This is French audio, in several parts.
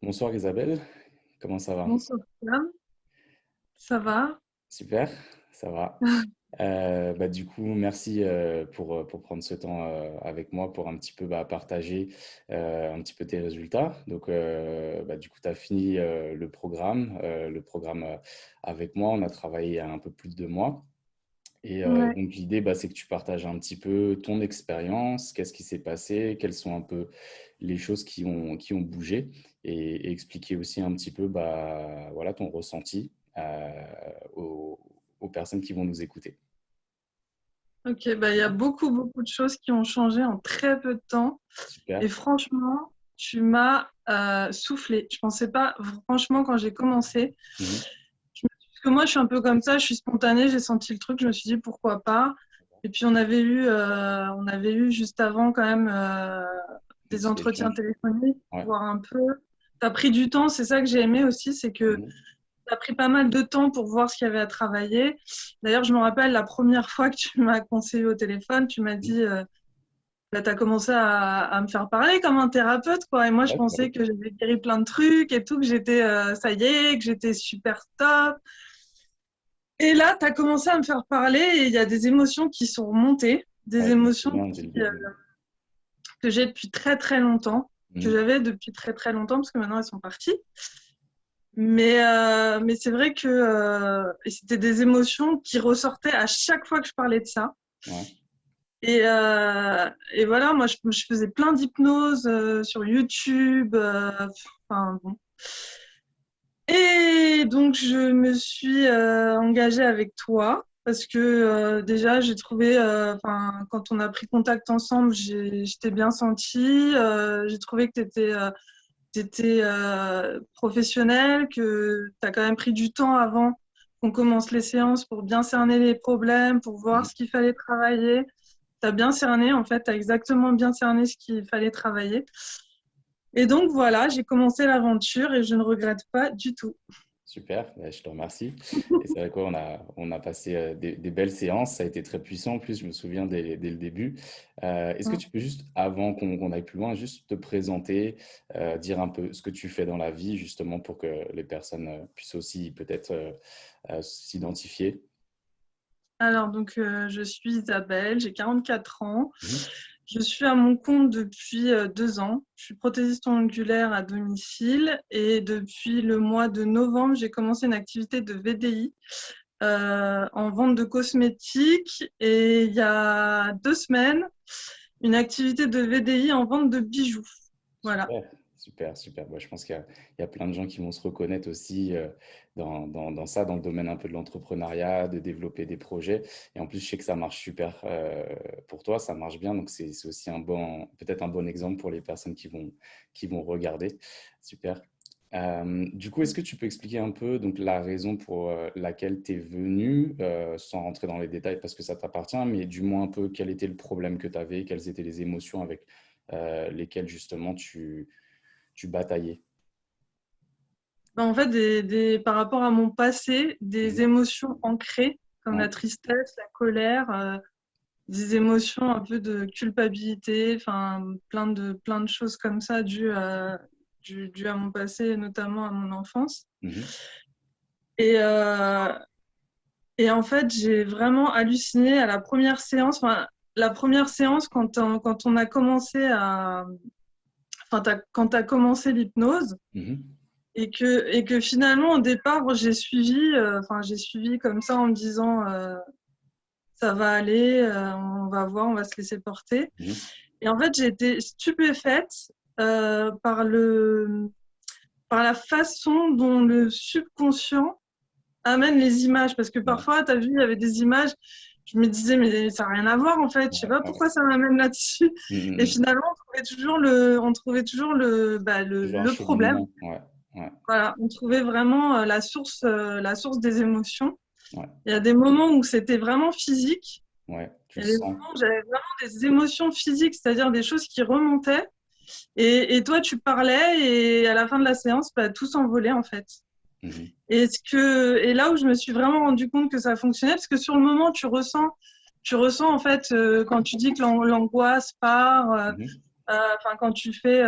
Bonsoir Isabelle, comment ça va? Bonsoir, Sam. Ça va? Super, ça va. Du coup, merci pour prendre ce temps avec moi pour un petit peu partager un petit peu tes résultats. Donc, du coup, tu as fini le programme avec moi. On a travaillé un peu plus de 2 mois. Et Ouais. donc, l'idée, c'est que tu partages un petit peu ton expérience, qu'est-ce qui s'est passé, quelles sont un peu les choses qui ont bougé et expliquer aussi un petit peu voilà, ton ressenti aux personnes qui vont nous écouter. Ok, il y a beaucoup, beaucoup de choses qui ont changé en très peu de temps. Et Super. franchement, tu m'as soufflé. Je pensais pas, franchement, quand j'ai commencé, Mhm. parce que moi, je suis un peu comme ça, je suis spontanée, j'ai senti le truc, je me suis dit pourquoi pas. Et puis, on avait eu juste avant quand même Un des petit entretiens échange. téléphoniques, Ouais. voir un peu. Tu as pris du temps, c'est ça que j'ai aimé aussi, c'est que Mhm. ça a pris pas mal de temps pour voir ce qu'il y avait à travailler. D'ailleurs, je me rappelle la première fois que tu m'as conseillé au téléphone, tu m'as Mhm. dit, tu as commencé à me faire parler comme un thérapeute, quoi. Et moi, je D'accord. pensais que j'avais guéri plein de trucs et tout, que j'étais, ça y est, que j'étais super top. Et là, tu as commencé à me faire parler et il y a des émotions qui sont remontées, des Ouais, je me émotions souviens dès le début. que j'ai depuis très, très longtemps, que Mhm. j'avais depuis très, très longtemps, parce que maintenant, elles sont parties. Mais c'est vrai que et c'était des émotions qui ressortaient à chaque fois que je parlais de ça. Ouais. Et voilà, moi, je faisais plein d'hypnose sur YouTube. Enfin, bon. Et donc, je me suis engagée avec toi parce que déjà, j'ai trouvé, enfin, quand on a pris contact ensemble, j'étais bien sentie. J'ai trouvé que tu étais professionnel, que tu as quand même pris du temps avant qu'on commence les séances pour bien cerner les problèmes, pour voir Mhm. ce qu'il fallait travailler. Tu as bien cerné, en fait, tu as exactement bien cerné ce qu'il fallait travailler. Et donc voilà, j'ai commencé l'aventure et je ne regrette pas du tout. Super, je te remercie. Et c'est vrai qu'on a passé des belles séances, ça a été très puissant. En plus, je me souviens dès le début. Est-ce que tu peux juste, avant qu'on aille plus loin, juste te présenter, dire un peu ce que tu fais dans la vie, justement, pour que les personnes puissent aussi peut-être s'identifier? Alors, donc, je suis Isabelle, j'ai 44 ans. Mhm. Je suis à mon compte depuis 2 ans. Je suis prothésiste ongulaire à domicile et depuis le mois de novembre, j'ai commencé une activité de VDI en vente de cosmétiques et il y a 2 semaines, une activité de VDI en vente de bijoux. Voilà. Super, super, super. Je pense qu'il y a plein de gens qui vont se reconnaître aussi dans ça, dans le domaine un peu de l'entrepreneuriat, de développer des projets. Et en plus, je sais que ça marche super pour toi, ça marche bien. Donc, c'est aussi peut-être un bon exemple pour les personnes qui vont regarder. Super. Du coup, est-ce que tu peux expliquer un peu donc, la raison pour laquelle tu es venu, sans rentrer dans les détails parce que ça t'appartient, mais du moins un peu quel était le problème que tu avais, quelles étaient les émotions avec lesquelles justement tu bataillais. En fait, par rapport à mon passé, des Mhm. émotions ancrées comme Ouais. la tristesse, la colère, des émotions un peu de culpabilité, enfin plein de choses comme ça dues à mon passé, notamment à mon enfance. Mhm. Et, euh, et en fait, j'ai vraiment halluciné à la première séance. Enfin, la première séance quand on a commencé enfin, quand tu as commencé l'hypnose. Mhm. Et que finalement, au départ, j'ai suivi comme ça en me disant ça va aller, on va voir, on va se laisser porter. Mhm. Et en fait, j'ai été stupéfaite par la façon dont le subconscient amène les images. Parce que Ouais. parfois, tu as vu, il y avait des images, je me disais, mais ça n'a rien à voir en fait, je sais Ouais. pas Ouais. pourquoi ça m'amène là-dessus. Et Mhm. finalement, on trouvait toujours Toujours un le problème. cheminement. Ouais. Ouais. Voilà, on trouvait vraiment la source des émotions. Ouais. Il y a des moments où c'était vraiment physique. Ouais. Tu Il le y a des sens. moments où j'avais vraiment des émotions physiques, c'est-à-dire des choses qui remontaient. Et toi, tu parlais et à la fin de la séance, tout s'envolait en fait. Mhm. Et là où je me suis vraiment rendu compte que ça fonctionnait, parce que sur le moment, tu ressens en fait quand tu dis que l'angoisse part, Mhm. enfin quand tu fais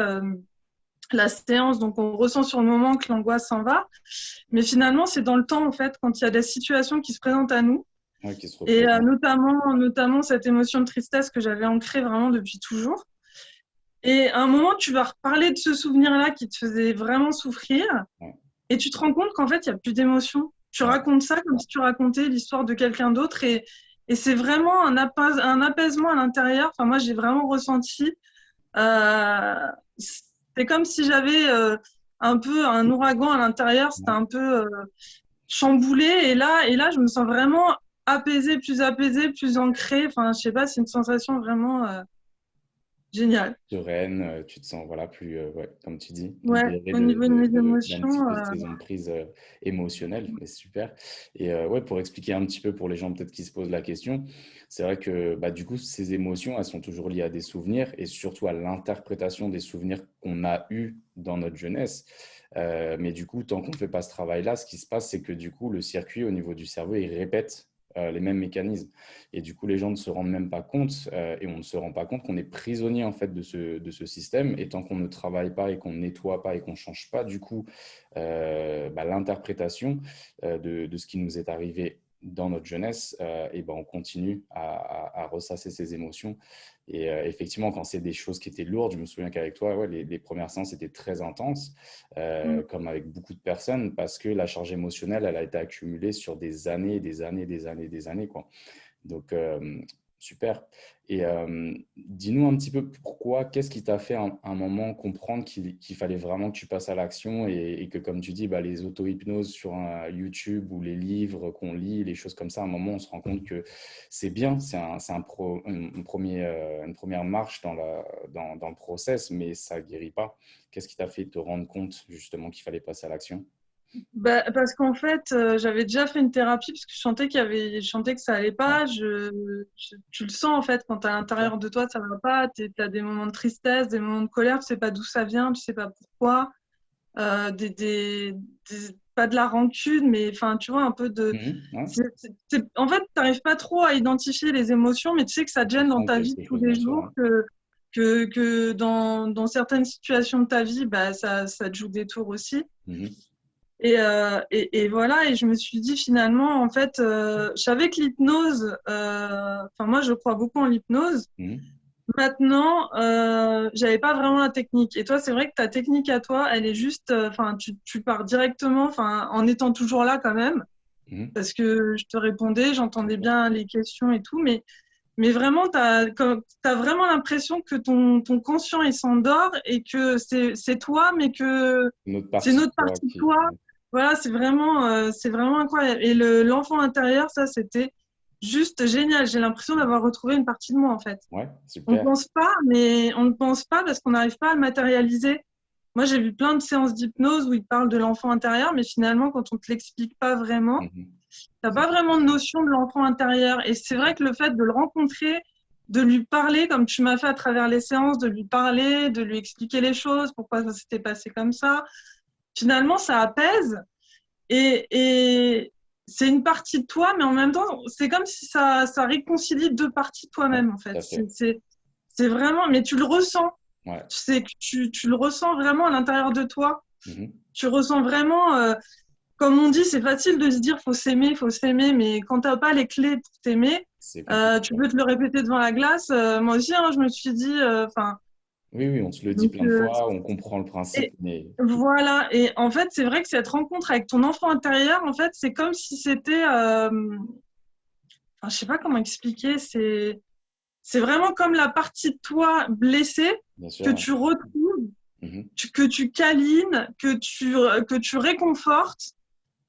la séance, donc on ressent sur le moment que l'angoisse s'en va. Mais finalement, c'est dans le temps, en fait, quand il y a des situations qui se présentent à nous. Ouais, qui se Et représente. notamment cette émotion de tristesse que j'avais ancrée vraiment depuis toujours. Et à un moment, tu vas reparler de ce souvenir-là qui te faisait vraiment souffrir. Ouais, Et tu te rends compte qu'en fait, il n'y a plus d'émotion. Tu ouais, racontes ça comme si tu racontais l'histoire de quelqu'un d'autre. Et c'est vraiment un apaisement à l'intérieur. Enfin, moi, j'ai vraiment ressenti. Euh, c'est comme si j'avais un peu un ouragan à l'intérieur. C'était ouais. un peu chamboulé. Et là, je me sens vraiment apaisée, plus ancrée. Enfin, je sais pas, c'est une sensation vraiment géniale. Sereine, tu te sens voilà, plus, ouais, comme tu dis, Ouais, libéré au niveau de mes d'un petit émotions. peu de ces emprises émotionnelles, mais super. Et ouais, pour expliquer un petit peu pour les gens peut-être qui se posent la question, c'est vrai que bah, du coup, ces émotions, elles sont toujours liées à des souvenirs et surtout à l'interprétation des souvenirs qu'on a eus dans notre jeunesse. Mais du coup, tant qu'on ne fait pas ce travail-là, ce qui se passe, c'est que du coup, le circuit au niveau du cerveau, il répète les mêmes mécanismes. Et du coup, les gens ne se rendent même pas compte et on ne se rend pas compte qu'on est prisonnier en fait de ce système. Et tant qu'on ne travaille pas et qu'on ne nettoie pas et qu'on ne change pas du coup bah, l'interprétation de ce qui nous est arrivé dans notre jeunesse, et ben on continue à ressasser ces émotions. Et effectivement, quand c'est des choses qui étaient lourdes, je me souviens qu'avec toi, ouais, les premières séances étaient très intenses, Mm. comme avec beaucoup de personnes, parce que la charge émotionnelle, elle a été accumulée sur des années, quoi. Donc, super. Et dis-nous un petit peu pourquoi, qu'est-ce qui t'a fait à un moment comprendre qu'il fallait vraiment que tu passes à l'action et que, comme tu dis, bah, les auto-hypnoses sur YouTube ou les livres qu'on lit, les choses comme ça, à un moment, on se rend compte que c'est bien, une première marche dans le process, mais ça ne guérit pas. Qu'est-ce qui t'a fait te rendre compte justement qu'il fallait passer à l'action? Bah, parce qu'en fait, j'avais déjà fait une thérapie parce que je sentais que ça allait Ouais, pas. Tu le sens en fait quand à bien sûr. l'intérieur de toi ça va pas. T'as des moments de tristesse, des moments de colère. Tu sais pas d'où ça vient, tu sais pas pourquoi. Pas de la rancune, mais enfin, tu vois un peu de. Mhm, ouais. En fait, t'arrives pas trop à identifier les émotions, mais tu sais que ça te Tu gêne dans sens ta vie de quelque tous chose, les bien sûr. jours, Ouais. que dans certaines situations de ta vie, bah ça te joue des tours aussi. Mhm, Et voilà, et je me suis dit finalement, en fait, je savais que l'hypnose, enfin moi je crois beaucoup en l'hypnose. mhm. Maintenant, j'avais pas vraiment la technique. Et toi, c'est vrai que ta technique à toi, elle est juste, enfin, tu pars directement, enfin, en étant toujours là quand même, Mhm. parce que je te répondais, j'entendais D'accord. bien les questions et tout, mais vraiment, t'as vraiment l'impression que ton conscient il s'endort et que c'est toi, mais que Une autre c'est une partie de autre toi partie de qui… toi. Voilà, c'est vraiment incroyable. Et l'enfant intérieur, ça, c'était juste génial. J'ai l'impression d'avoir retrouvé une partie de moi, en fait. Ouais, On ne super. pense pas, mais on ne pense pas parce qu'on n'arrive pas à le matérialiser. Moi, j'ai vu plein de séances d'hypnose où ils parlent de l'enfant intérieur, mais finalement, quand on ne te l'explique pas vraiment, Mhm. tu n'as C'est pas quelque vraiment de chose. notion de l'enfant intérieur. Et c'est vrai que le fait de le rencontrer, de lui parler, comme tu m'as fait à travers les séances, de lui parler, de lui expliquer les choses, pourquoi ça s'était passé comme ça, finalement, ça apaise. Et c'est une partie de toi, mais en même temps, c'est comme si ça réconcilie deux parties de Ouais, toi-même, en fait. tout à fait. C'est vraiment, mais tu le ressens. Ouais. C'est que tu le ressens vraiment à l'intérieur de toi. Mhm. Tu ressens vraiment, comme on dit, c'est facile de se dire faut s'aimer, mais quand t'as pas les clés pour t'aimer, C'est compliqué. tu Ouais. peux te le répéter devant la glace. Moi aussi, hein, je me suis dit, enfin, Oui, oui, on se le dit donc, plein de fois, on comprend le principe, et mais voilà. Et en fait, c'est vrai que cette rencontre avec ton enfant intérieur, en fait, c'est comme si c'était, enfin, je sais pas comment expliquer, c'est vraiment comme la partie de toi blessée bien que sûr. Ouais. tu retrouves, Mhm. que tu câlines, que tu réconfortes.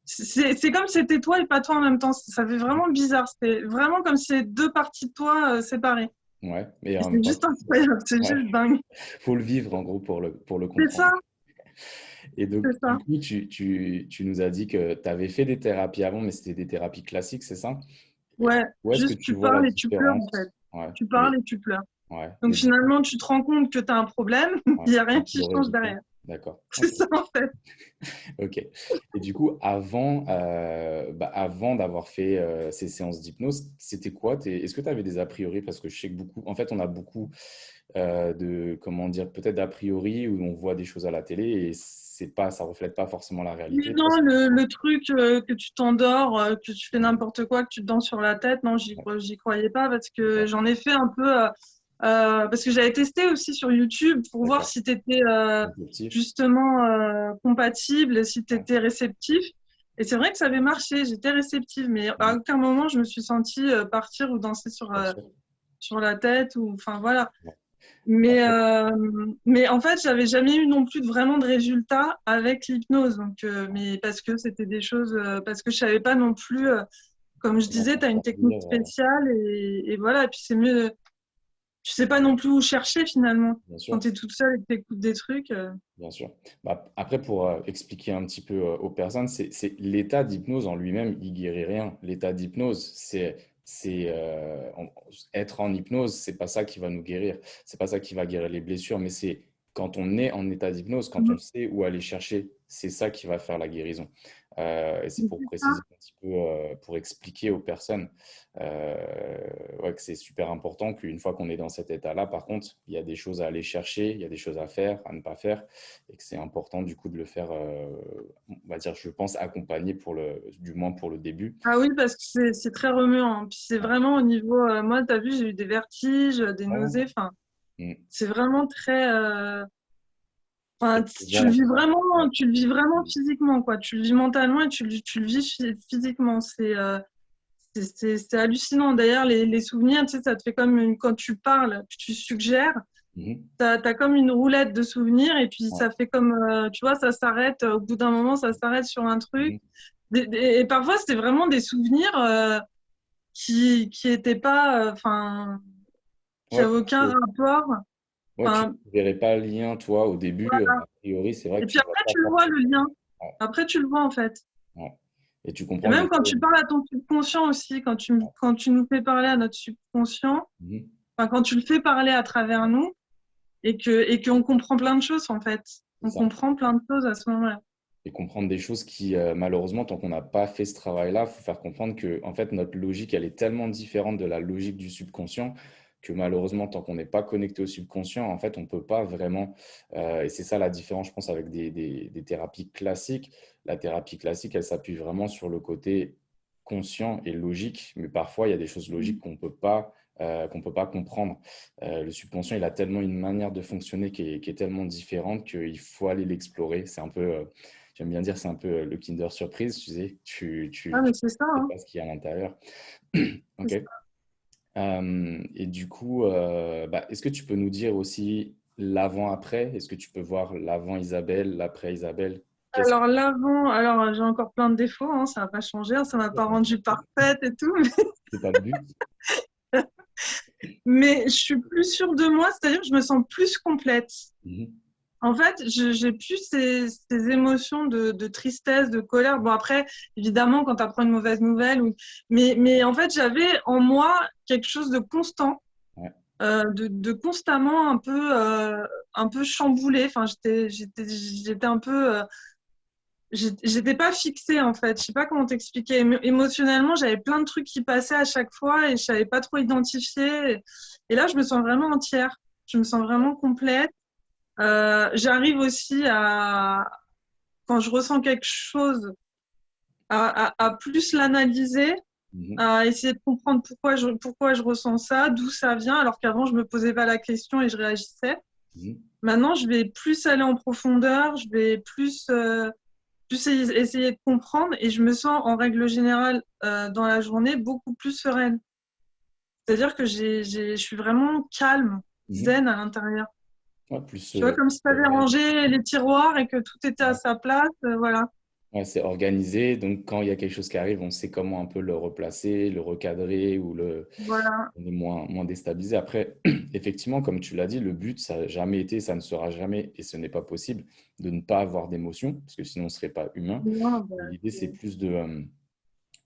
C'est comme si c'était toi et pas toi en même temps. Ça fait Mhm. vraiment bizarre. C'est vraiment comme si c'était deux parties de toi séparées. Ouais, mais Et en même c'est temps, juste incroyable, c'est ouais, juste dingue. faut le vivre en gros pour le C'est comprendre. ça, Et donc, c'est du ça. coup, tu nous as dit que tu avais fait des thérapies avant, mais c'était des thérapies classiques, c'est ça? Et Ouais, où est-ce que juste tu tu vois la parles et tu pleures en fait. différence? Ouais, Tu parles mais et tu pleures. ouais, Donc mais du coup, finalement, tu te rends compte que tu as un problème, ouais, il n'y a c'est un rien peu qui le change résultat. derrière. D'accord. C'est Ok. ça, en fait. Ok. Et du coup, avant d'avoir fait ces séances d'hypnose, c'était quoi est-ce que tu avais des a priori? Parce que je sais que beaucoup, en fait, on a beaucoup comment dire, peut-être d'a priori où on voit des choses à la télé et ça reflète pas forcément la Oui, réalité. non, Toi, le truc que tu t'endors, que tu fais n'importe quoi, que tu te danses sur la tête, non, ouais, j'y croyais pas parce que d'accord, j'en ai fait un peu, parce que j'avais testé aussi sur YouTube pour voir d'accord. si tu étais Objectif, justement compatible, si tu ouais, étais réceptif. Et c'est vrai que ça avait marché, j'étais réceptive, mais à mhm, aucun moment je me suis sentie partir ou danser bien sûr. sur la tête, ou enfin voilà. Ouais. Mais, Après, euh, mais en fait, j'avais jamais eu non plus vraiment de résultats avec l'hypnose. Donc, mais parce que c'était des choses, parce que je savais pas non plus, comme je comment disais, s'en tu as une technique servir, spéciale et voilà. Et puis c'est mieux, tu sais pas non plus où chercher finalement. bien Quand sûr. tu es toute seule et que tu écoutes des trucs. Bien sûr. Après, pour expliquer un petit peu aux personnes, c'est l'état d'hypnose en lui-même, il guérit rien. L'état d'hypnose, être en hypnose, c'est pas ça qui va nous guérir. C'est pas ça qui va guérir les blessures, mais c'est quand on est en état d'hypnose, quand on Mhm. sait où aller chercher, c'est ça qui va faire la guérison. Et c'est pour C'est ça. préciser un petit peu, pour expliquer aux personnes ouais, que c'est super important qu'une fois qu'on est dans cet état-là, par contre, il y a des choses à aller chercher, il y a des choses à faire, à ne pas faire et que c'est important du coup de le faire, on va dire, je pense, accompagner du moins pour le début. Ah oui, parce que c'est très remuant, hein. Puis c'est Ouais, vraiment au niveau, moi, tu as vu, j'ai eu des vertiges, des ouais, nausées. Enfin, mm. c'est vraiment très. Enfin, Et souvent, ouais, tu le vis vraiment physiquement, quoi. Tu le vis mentalement et tu le vis physiquement. C'est hallucinant. D'ailleurs, les souvenirs, tu sais, ça te fait comme quand tu parles, que tu suggères, mhm, t'as comme une roulette de souvenirs et puis ouais, ça fait comme, tu vois, ça s'arrête. Au bout d'un moment, ça s'arrête sur un truc. mhm, Et parfois, c'était vraiment des souvenirs qui étaient pas, enfin, qui ouais, avaient aucun rapport. ouais, tu Enfin, ne verrais pas le lien, toi, au début, a priori, c'est vrai et que puis tu ne vois après, pas tu le vois, forcément. le lien. Ouais, Après, tu le vois, en fait. ouais. Et tu Et comprends du même quand coup. tu parles à ton subconscient aussi, quand tu nous fais parler à notre subconscient, Mhm, enfin, quand tu le fais parler à travers nous et qu'on comprend plein de choses, en fait. c'est On ça. comprend plein de choses à ce moment-là. Et comprendre des choses qui, malheureusement, tant qu'on n'a pas fait ce travail-là, il faut faire comprendre que, en fait, notre logique, elle est tellement différente de la logique du subconscient que malheureusement, tant qu'on n'est pas connecté au subconscient, en fait, on ne peut pas vraiment. Et c'est ça la différence, je pense, avec des thérapies classiques. La thérapie classique, elle s'appuie vraiment sur le côté conscient et logique, mais parfois, il y a des choses logiques qu'on peut pas comprendre. Le subconscient, il a tellement une manière de fonctionner qui est tellement différente qu'il faut aller l'explorer. C'est un peu. J'aime bien dire, c'est un peu le Kinder Surprise, tu sais, Ah, mais tu c'est ça, sais hein. pas ce qu'il y a à l'intérieur. C'est Ok. ça. Et du coup, est-ce que tu peux nous dire aussi l'avant-après? Est-ce que tu peux voir l'avant Isabelle, l'après Isabelle? Qu'est-ce que Alors, l'avant, alors j'ai encore plein de défauts, hein, ça n'a pas changé, hein, ça m'a pas rendue parfaite et tout, c'est pas le but? mais je suis plus sûre de moi, c'est-à-dire que je me sens plus complète. Mhm. En fait, j'ai plus ces émotions de tristesse, de colère. Bon, après, évidemment, quand tu apprends une mauvaise nouvelle, mais en fait, j'avais en moi quelque chose de constant, Ouais. de constamment un peu chamboulé. Enfin, j'étais un peu, j'étais pas fixée en fait. Je sais pas comment t'expliquer. Émotionnellement, j'avais plein de trucs qui passaient à chaque fois et je savais pas trop identifier. Et là, je me sens vraiment entière. Je me sens vraiment complète. J'arrive aussi quand je ressens quelque chose, à plus l'analyser, Mhm. à essayer de comprendre pourquoi je ressens ça, d'où ça vient, alors qu'avant, je me posais pas la question et je réagissais. Mhm. Maintenant, je vais plus aller en profondeur, je vais plus essayer de comprendre et je me sens, en règle générale, dans la journée, beaucoup plus sereine. C'est-à-dire que je suis vraiment calme, Mhm. zen à l'intérieur. Ouais, plus Tu vois, comme si tu avais sereine. rangé les tiroirs et que tout était à sa place, voilà. Ouais, c'est organisé, donc quand il y a quelque chose qui arrive, on sait comment un peu le replacer, le recadrer Voilà. on est moins déstabilisé. Après, effectivement, comme tu l'as dit, le but, ça n'a jamais été, ça ne sera jamais, et ce n'est pas possible, de ne pas avoir d'émotion, parce que sinon on ne serait pas humain. Non, bah, L'idée, c'est plus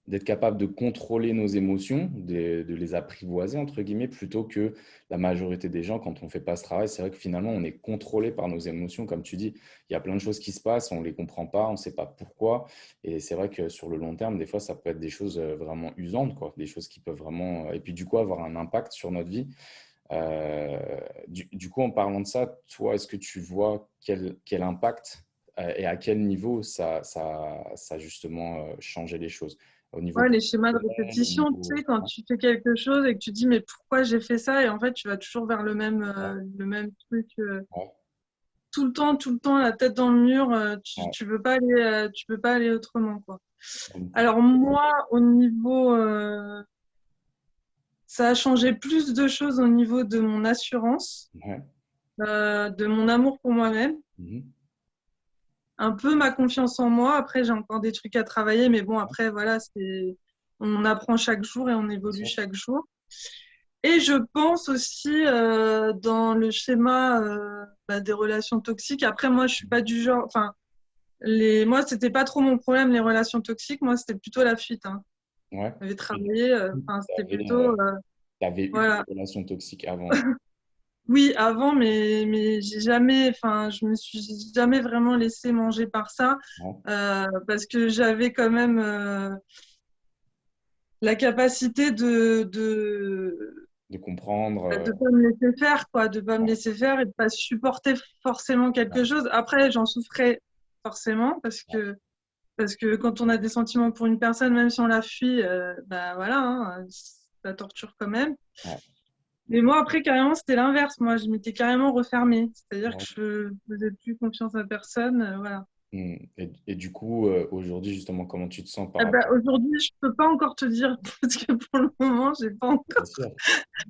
d'être capable de contrôler nos émotions, de les apprivoiser, entre guillemets, plutôt que la majorité des gens, quand on ne fait pas ce travail, c'est vrai que finalement, on est contrôlé par nos émotions. Comme tu dis, il y a plein de choses qui se passent, on ne les comprend pas, on ne sait pas pourquoi. Et c'est vrai que sur le long terme, des fois, ça peut être des choses vraiment usantes, quoi, des choses qui peuvent vraiment, et puis du coup, avoir un impact sur notre vie. Euh, du coup, en parlant de ça, toi, est-ce que tu vois quel impact et à quel niveau ça a justement changé les choses? Au niveau Ouais, les schémas de professionnel, au répétition, tu niveau... sais, quand tu fais quelque chose et que tu dis, mais pourquoi j'ai fait ça? Et en fait, tu vas toujours vers Ouais, le même truc ouais, tout le temps, la tête dans le mur. ouais. Tu peux pas aller autrement, quoi. Donc, Alors moi, au niveau, ça a changé plus de choses au niveau de mon assurance, ouais. de mon amour pour moi-même, Mhm. un peu ma confiance en moi. Après, j'ai encore des trucs à travailler, mais bon, après, voilà, on apprend chaque jour et on Bien évolue sûr. chaque jour. Et je pense aussi dans le schéma des relations toxiques. Après, moi, je suis pas du genre. Enfin, moi, c'était pas trop mon problème les relations toxiques. Moi, c'était plutôt la fuite. Hein. Ouais. J'avais Tu travaillé. Enfin, c'était plutôt avais eu des voilà. relations toxiques avant. Oui, avant, mais j'ai jamais. Enfin, je me suis jamais vraiment laissé manger par ça Non, parce que j'avais quand même la capacité de comprendre. de pas me laisser faire, quoi, de pas me laisser faire et de pas supporter forcément quelque Ouais, chose. Après, j'en souffrais forcément ouais, parce que quand on a des sentiments pour une personne, même si on la fuit, bah voilà, hein, ça torture quand même. ouais, Mais moi, après, carrément, c'était l'inverse. Moi, je m'étais carrément refermée. C'est-à-dire que ouais. je faisais plus confiance à personne. Voilà. Et du coup, aujourd'hui, justement, comment tu te sens par Eh ben, rapport aujourd'hui, je peux pas encore te dire parce que pour le moment, j'ai pas Bien encore sûr,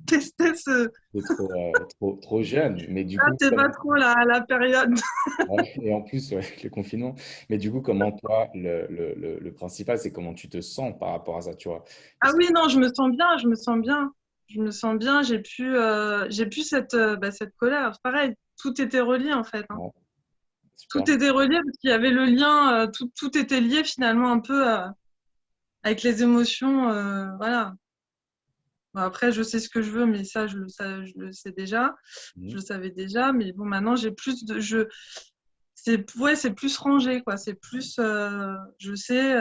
testé ce. c'est trop jeune, mais du Ah, coup, c'est pas trop la période. ouais, et en plus, ouais, avec le confinement, mais du coup, comment toi, le principal, c'est comment tu te sens par rapport à ça, tu vois? Ah Est-ce que... oui, non, je me sens bien, je me sens bien. Je me sens bien, j'ai pu cette colère. C'est pareil, tout était relié en fait. Hein. Ouais, super, Tout était relié parce qu'il y avait le lien, tout était lié finalement un peu avec les émotions. Voilà. Bon, après, je sais ce que je veux, mais ça, je le sais déjà. Je Mhm. le savais déjà, mais bon, maintenant, j'ai plus de. Ouais, c'est plus rangé, quoi. C'est plus. Je sais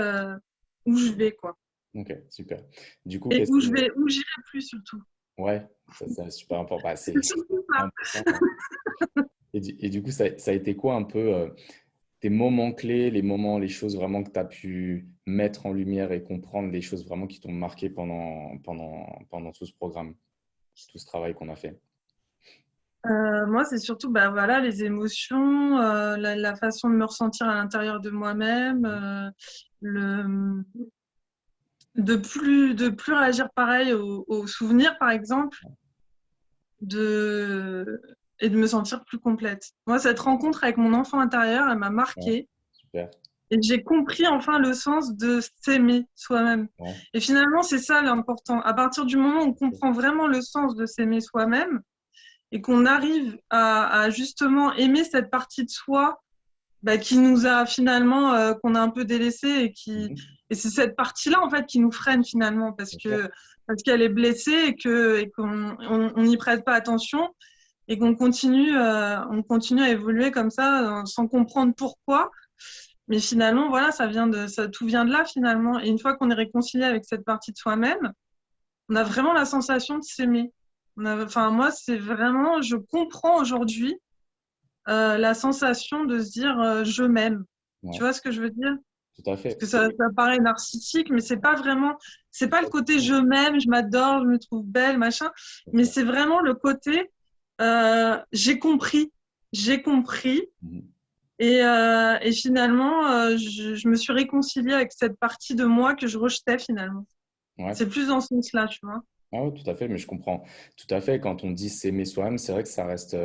où je vais, quoi. Ok, super. Du coup, Et qu'est-ce que... où j'irai plus surtout. Ouais, ça, c'est super important. Bah, C'est c'est surtout ça. important. Ouais. Et du coup, ça a été quoi un peu tes moments clés, les moments, les choses vraiment que tu as pu mettre en lumière et comprendre, les choses vraiment qui t'ont marqué pendant tout ce programme, tout ce travail qu'on a fait? Moi, c'est surtout bah, voilà, les émotions, la façon de me ressentir à l'intérieur de moi-même, le, de plus réagir pareil aux souvenirs, par exemple, de, et de me sentir plus complète. Moi, cette rencontre avec mon enfant intérieur, elle m'a Ouais, marquée super. et j'ai compris enfin le sens de s'aimer soi-même. Ouais, Et finalement, c'est ça l'important. À partir du moment où on comprend vraiment le sens de s'aimer soi-même, et qu'on arrive à justement aimer cette partie de soi bah, qui nous a finalement, qu'on a un peu délaissée mhm, et c'est cette partie-là en fait qui nous freine finalement bien sûr. parce qu'elle est blessée et qu'on on n'y prête pas attention et on continue à évoluer comme ça sans comprendre pourquoi. Mais finalement, voilà, tout vient de là finalement. Et une fois qu'on est réconcilié avec cette partie de soi-même, on a vraiment la sensation de s'aimer. Enfin, moi, c'est vraiment, je comprends aujourd'hui la sensation de se dire je m'aime. Tu Ouais, vois ce que je veux dire? tout à Parce fait. que ça paraît narcissique, mais c'est pas vraiment, c'est pas le côté je m'aime, je m'adore, je me trouve belle, machin, mais c'est vraiment le côté j'ai compris, Mhm. et finalement je me suis réconciliée avec cette partie de moi que je rejetais finalement. Ouais. C'est plus dans ce sens-là, tu vois. Ah oui, tout à fait, mais je comprends tout à fait. Quand on dit s'aimer soi-même, c'est vrai que ça reste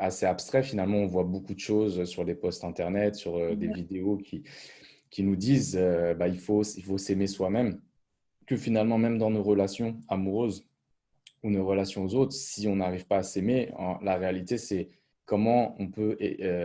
assez abstrait. Finalement, on voit beaucoup de choses sur des posts internet, sur des vidéos qui nous disent bah, il faut s'aimer soi-même. Que finalement, même dans nos relations amoureuses ou nos relations aux autres, si on n'arrive pas à s'aimer, la réalité, c'est comment on peut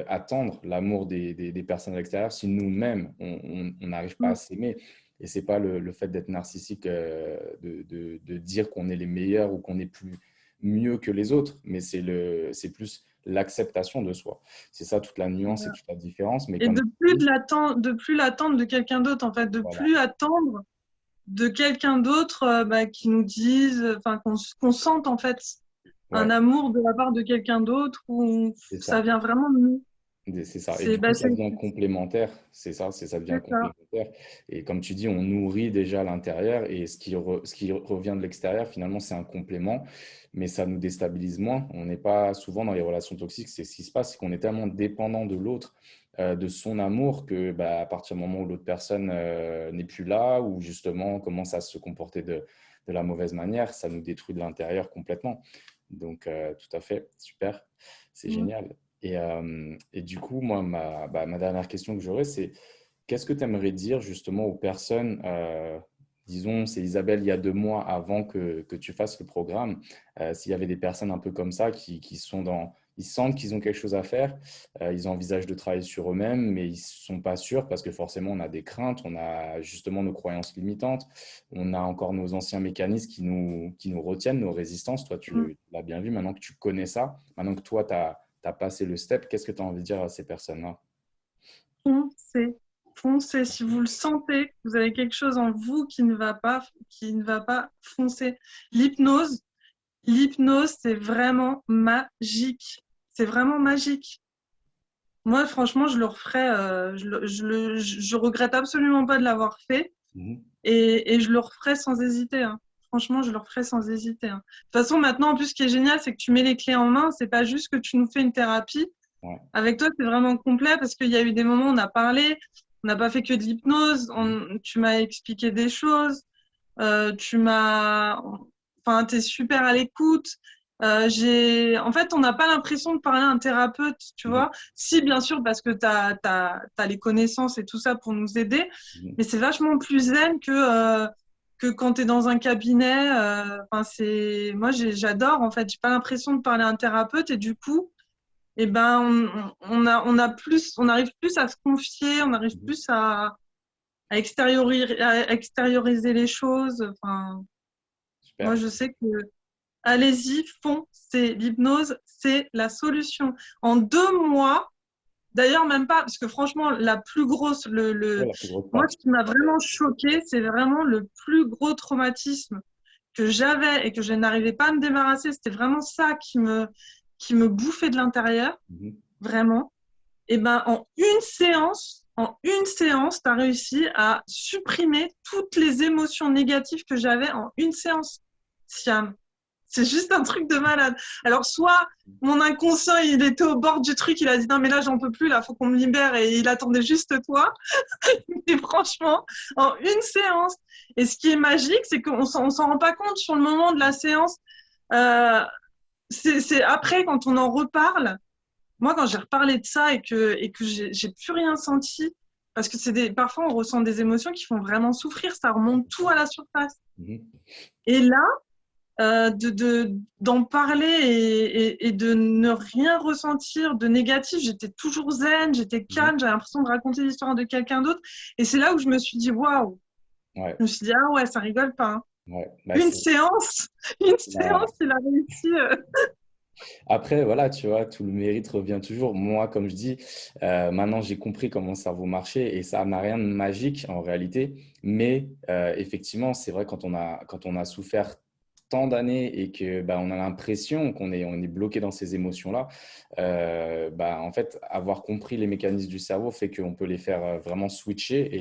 attendre l'amour des personnes à l'extérieur si nous-mêmes, on n'arrive pas à Mm. s'aimer. Et ce n'est pas le fait d'être narcissique, de dire qu'on est les meilleurs ou qu'on est plus mieux que les autres, mais c'est plus l'acceptation de soi. C'est ça toute la nuance et toute la différence. Mais Et comme de tu plus dis, de plus l'attendre de quelqu'un d'autre, en fait, de voilà, plus attendre de quelqu'un d'autre qui nous dise, enfin qu'on sente en fait un ouais, amour de la part de quelqu'un d'autre où c'est ça ça. vient vraiment de nous. C'est ça. Et du coup, ça devient complémentaire. Ça devient C'est ça. complémentaire. Et comme tu dis, on nourrit déjà l'intérieur et ce qui revient de l'extérieur, finalement, c'est un complément, mais ça nous déstabilise moins. On n'est pas souvent dans les relations toxiques. C'est ce qui se passe, c'est qu'on est tellement dépendant de l'autre, de son amour, que à partir du moment où l'autre personne n'est plus là ou justement commence à se comporter de la mauvaise manière, ça nous détruit de l'intérieur complètement. Donc, tout à fait, super, c'est Mm. génial. Et du coup, moi, ma dernière question que j'aurais, c'est qu'est-ce que tu aimerais dire justement aux personnes, disons, c'est Isabelle, il y a 2 mois avant que tu fasses le programme, s'il y avait des personnes un peu comme ça qui sont ils sentent qu'ils ont quelque chose à faire, ils envisagent de travailler sur eux-mêmes, mais ils ne sont pas sûrs parce que forcément, on a des craintes, on a justement nos croyances limitantes, on a encore nos anciens mécanismes qui nous retiennent, nos résistances. Toi, Mm. tu l'as bien vu, maintenant que tu connais ça, maintenant que toi, tu as passé le step, qu'est-ce que tu as envie de dire à ces personnes-là? Foncez, foncez. Si vous le sentez, que vous avez quelque chose en vous qui ne va pas, foncez. L'hypnose, l'hypnose, c'est vraiment magique. C'est vraiment magique. Moi, franchement, je le referais. Je regrette absolument pas de l'avoir fait Mhm. et je le referai sans hésiter, hein. Franchement, je le referai sans hésiter, hein. De toute façon, maintenant, en plus, ce qui est génial, c'est que tu mets les clés en main. C'est pas juste que tu nous fais une thérapie. Ouais. Avec toi, c'est vraiment complet parce qu'il y a eu des moments où on a parlé, on n'a pas fait que de l'hypnose. Mhm. Tu m'as expliqué des choses. Tu m'as, enfin, t'es super à l'écoute. En fait, on n'a pas l'impression de parler à un thérapeute, tu Mhm. vois. Si, bien sûr, parce que t'as les connaissances et tout ça pour nous aider, Mhm. mais c'est vachement plus zen que quand tu es dans un cabinet. Enfin, moi, j'adore, en fait. J'ai pas l'impression de parler à un thérapeute et du coup, eh ben, on arrive plus à se confier, on arrive Mhm. plus à extérioriser les choses. Enfin, moi, Super. je sais que allez-y, foncez. L'hypnose, c'est la solution. En 2 mois, d'ailleurs, même pas, parce que franchement, la plus grosse, Ouais, la plus grosse moi, partie. ce qui m'a vraiment choqué, c'est vraiment le plus gros traumatisme que j'avais et que je n'arrivais pas à me débarrasser. C'était vraiment ça qui me bouffait de l'intérieur, Mhm. vraiment. Et ben, en une séance, tu as réussi à supprimer toutes les émotions négatives que j'avais en une séance. Siam. C'est juste un truc de malade. Alors, soit mon inconscient, il était au bord du truc, il a dit non, mais là, j'en peux plus, là, faut qu'on me libère et il attendait juste toi. Et franchement, en une séance. Et ce qui est magique, c'est qu'on on s'en rend pas compte sur le moment de la séance. Euh, c'est après, quand on en reparle, moi, quand j'ai reparlé de ça et que j'ai plus rien senti, parce que parfois on ressent des émotions qui font vraiment souffrir, ça remonte tout à la surface. Mhm. Et là, d'en parler et de ne rien ressentir de négatif, j'étais toujours zen, j'étais Mhm. calme, j'avais l'impression de raconter l'histoire de quelqu'un d'autre. Et c'est là où je me suis dit, waouh, Ouais, je me suis dit, ah ouais, ça rigole pas, hein. ouais. Une séance, une séance, Bah, il a réussi. après, voilà, tu vois, tout le mérite revient toujours. Moi, comme je dis, maintenant j'ai compris comment le cerveau marchait et ça n'a rien de magique en réalité. Mais effectivement, c'est vrai quand on a souffert tant d'années et que on a l'impression on est bloqué dans ces émotions-là, en fait, avoir compris les mécanismes du cerveau fait qu'on peut les faire vraiment switcher et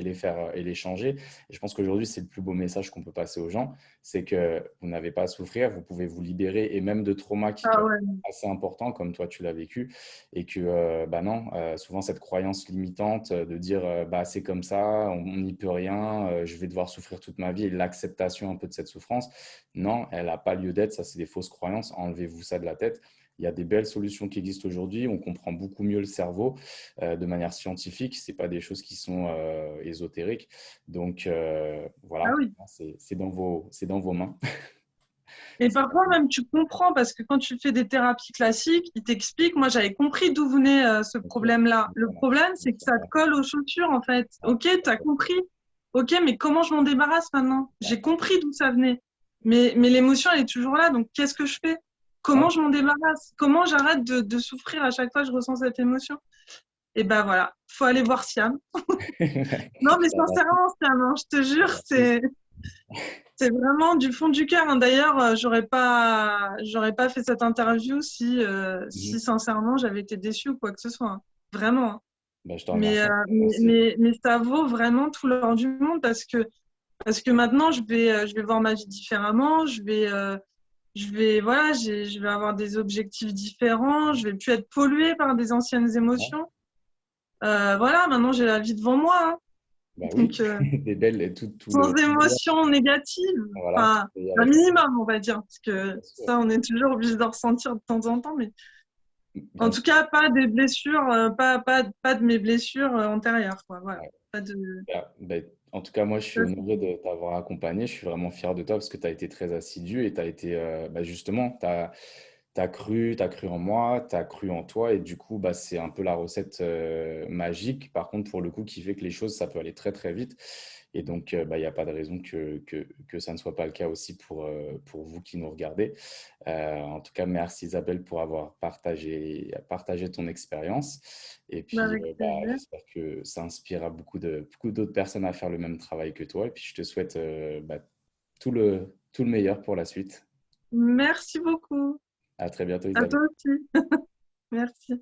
les changer. Et je pense qu'aujourd'hui, c'est le plus beau message qu'on peut passer aux gens, c'est que vous n'avez pas à souffrir, vous pouvez vous libérer et même de traumas qui Ah peuvent ouais. assez important comme toi tu l'as vécu et que non, souvent cette croyance limitante de dire c'est comme ça, on n'y peut rien, je vais devoir souffrir toute ma vie et l'acceptation un peu de cette souffrance, non, elle n'a pas lieu d'être, ça c'est des fausses croyances, enlevez-vous ça de la tête. Il y a des belles solutions qui existent aujourd'hui, on comprend beaucoup mieux le cerveau de manière scientifique, ce pas des choses qui sont ésotériques. Donc Ah voilà, oui. c'est dans vos mains. Et parfois même tu comprends parce que quand tu fais des thérapies classiques, ils t'expliquent. Moi, j'avais compris d'où venait ce Bien sûr, problème-là. Le voilà. problème, Bien c'est que sûr, ça te ouais. colle aux chaussures en fait. Ouais, Ok, tu as compris. Ok, mais comment je m'en débarrasse maintenant? ouais. J'ai compris d'où ça venait. Mais l'émotion, elle est toujours là. Donc, qu'est-ce que je fais? Ouais. Comment je m'en débarrasse? Comment j'arrête de souffrir à chaque fois que je ressens cette émotion? Et ben voilà, faut aller voir Siam. Non, mais Bah, merci. sincèrement, Siam, hein, je te Bah, jure, merci. c'est vraiment du fond du cœur, hein. D'ailleurs, j'aurais pas fait cette interview si Mhm. sincèrement j'avais été déçue ou quoi que ce soit, hein. Vraiment, hein. Bah, je te Mais, remercie. euh, mais, mais, mais ça vaut vraiment tout l'or du monde parce que maintenant je vais voir ma vie différemment. Voilà, je vais avoir des objectifs différents. Je vais plus être polluée par des anciennes Ouais. émotions. Voilà, maintenant j'ai la vie devant moi, hein. Bah Donc, oui, des belles et tout sans le meilleur. émotions négatives, Voilà, enfin, et un avec la minimum, on va dire, parce que bien sûr. ça, on est toujours obligé de ressentir de temps en temps, mais en Bien tout sûr. cas, pas des blessures, pas de mes blessures antérieures, quoi, voilà. Ouais. Pas de... En tout cas, moi, je suis ça, c'est- honoré de t'avoir accompagné. Je suis vraiment fier de toi parce que tu as été très assidu et tu as été, justement, t'as cru en moi, tu as cru en toi. Et du coup, c'est un peu la recette magique, par contre, pour le coup, qui fait que les choses, ça peut aller très, très vite. Et donc, il n'y a pas de raison que ça ne soit pas le cas aussi pour vous qui nous regardez. En tout cas, merci Isabelle pour avoir partagé ton expérience. Et puis, avec plaisir. j'espère que ça inspirera beaucoup d'autres personnes à faire le même travail que toi. Et puis, je te souhaite tout le meilleur pour la suite. Merci beaucoup. À très bientôt, À Isabelle. toi aussi. Merci.